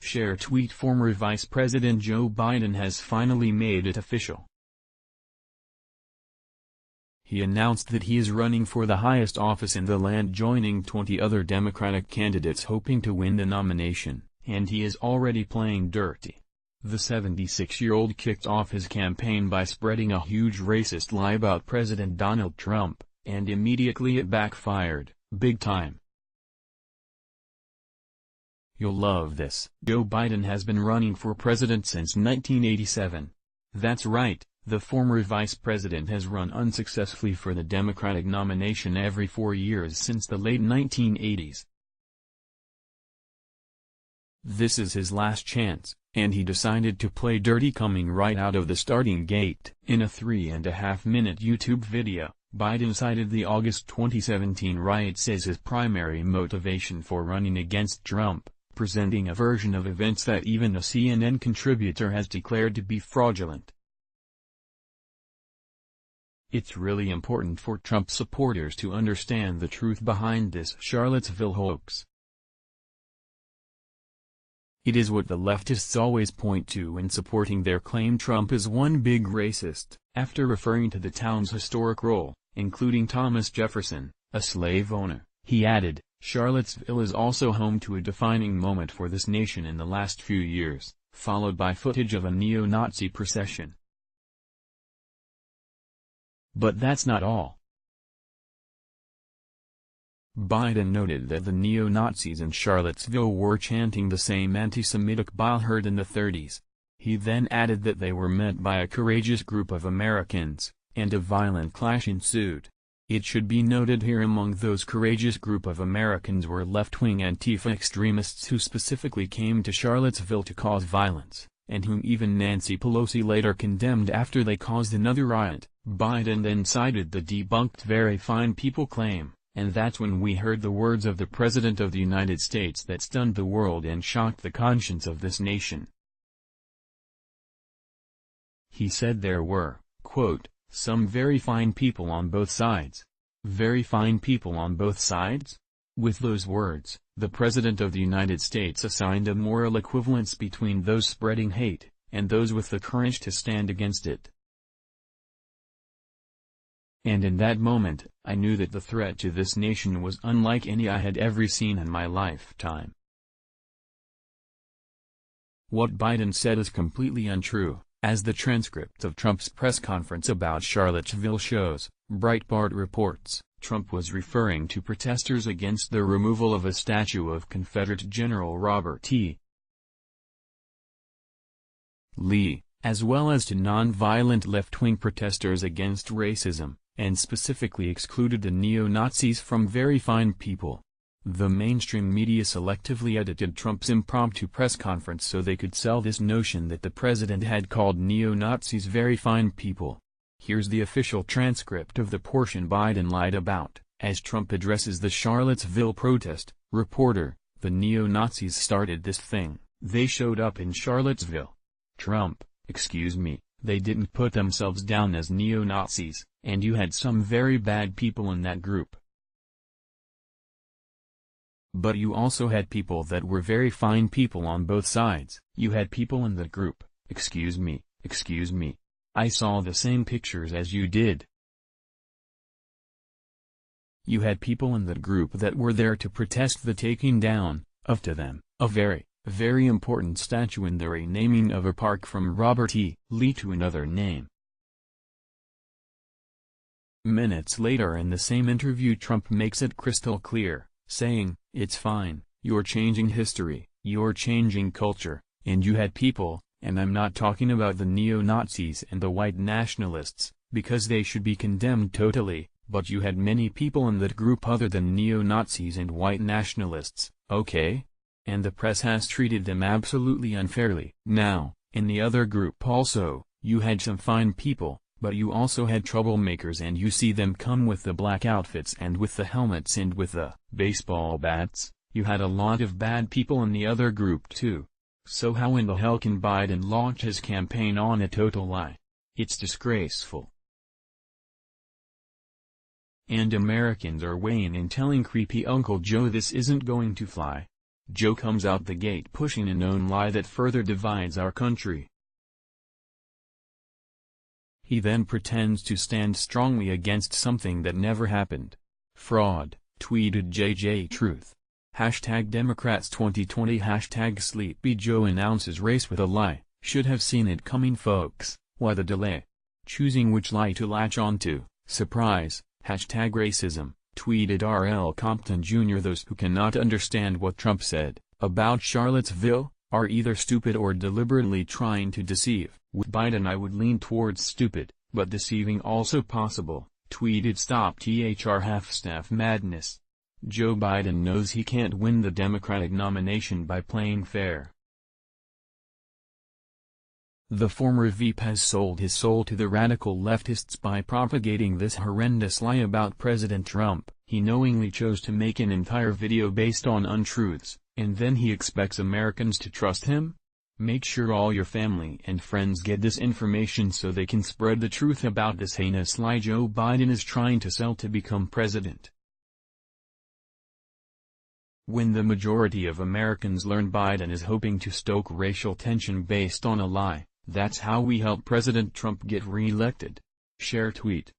ShareTweetFormer Vice President Joe Biden has finally made it official. He announced that he is running for the highest office in the land, joining 20 other Democratic candidates hoping to win the nomination, and he is already playing dirty. The 76-year-old kicked off his campaign by spreading a huge racist lie about President Donald Trump, and immediately it backfired, big time. You'll love this. Joe Biden has been running for president since 1987. That's right, the former vice president has run unsuccessfully for the Democratic nomination every 4 years since the late 1980s. This is his last chance, and he decided to play dirty coming right out of the starting gate. In a 3.5-minute YouTube video, Biden cited the August 2017 riots as his primary motivation for running against Trump, presenting a version of events that even a CNN contributor has declared to be fraudulent. It's really important for Trump supporters to understand the truth behind this Charlottesville hoax. It is what the leftists always point to in supporting their claim Trump is one big racist. After referring to the town's historic role, including Thomas Jefferson, a slave owner, he added, Charlottesville is also home to a defining moment for this nation in the last few years, followed by footage of a neo-Nazi procession. But that's not all. Biden noted that the neo-Nazis in Charlottesville were chanting the same anti-Semitic bile heard in the 30s. He then added that they were met by a courageous group of Americans, and a violent clash ensued. It should be noted here among those courageous group of Americans were left-wing Antifa extremists who specifically came to Charlottesville to cause violence, and whom even Nancy Pelosi later condemned after they caused another riot. Biden then cited the debunked "very fine people" claim, and that's when we heard the words of the President of the United States that stunned the world and shocked the conscience of this nation. He said there were, quote, some very fine people on both sides. Very fine people on both sides? With those words, the President of the United States assigned a moral equivalence between those spreading hate, and those with the courage to stand against it. And in that moment, I knew that the threat to this nation was unlike any I had ever seen in my lifetime. What Biden said is completely untrue. As the transcript of Trump's press conference about Charlottesville shows, Breitbart reports, Trump was referring to protesters against the removal of a statue of Confederate General Robert E. Lee, as well as to non-violent left-wing protesters against racism, and specifically excluded the neo-Nazis from very fine people. The mainstream media selectively edited Trump's impromptu press conference so they could sell this notion that the president had called neo-Nazis very fine people. Here's the official transcript of the portion Biden lied about. As Trump addresses the Charlottesville protest, reporter, the neo-Nazis started this thing. They showed up in Charlottesville. Trump, excuse me, they didn't put themselves down as neo-Nazis, and you had some very bad people in that group. But you also had people that were very fine people on both sides. You had people in that group, excuse me, I saw the same pictures as you did. You had people in that group that were there to protest the taking down, of to them, a very, very important statue and the renaming of a park from Robert E. Lee to another name. Minutes later in the same interview Trump makes it crystal clear, saying, it's fine, you're changing history, you're changing culture, and you had people, and I'm not talking about the neo-Nazis and the white nationalists, because they should be condemned totally, but you had many people in that group other than neo-Nazis and white nationalists, okay? And the press has treated them absolutely unfairly. Now, in the other group also, you had some fine people, but you also had troublemakers, and you see them come with the black outfits and with the helmets and with the baseball bats. You had a lot of bad people in the other group too. So how in the hell can Biden launch his campaign on a total lie? It's disgraceful. And Americans are weighing in telling creepy Uncle Joe this isn't going to fly. Joe comes out the gate pushing a known lie that further divides our country. He then pretends to stand strongly against something that never happened. Fraud, tweeted JJ Truth. Hashtag Democrats 2020 Hashtag Sleepy Joe announces race with a lie. Should have seen it coming, folks. Why the delay? Choosing which lie to latch onto. Surprise. Hashtag racism, tweeted R.L. Compton Jr. Those who cannot understand what Trump said about Charlottesville are either stupid or deliberately trying to deceive. With Biden I would lean towards stupid, but deceiving also possible, tweeted Stop THR Half-Staff Madness. Joe Biden knows he can't win the Democratic nomination by playing fair. The former VP has sold his soul to the radical leftists by propagating this horrendous lie about President Trump. He knowingly chose to make an entire video based on untruths, and then he expects Americans to trust him? Make sure all your family and friends get this information so they can spread the truth about this heinous lie Joe Biden is trying to sell to become president. When the majority of Americans learn Biden is hoping to stoke racial tension based on a lie, that's how we help President Trump get re-elected. Share tweet.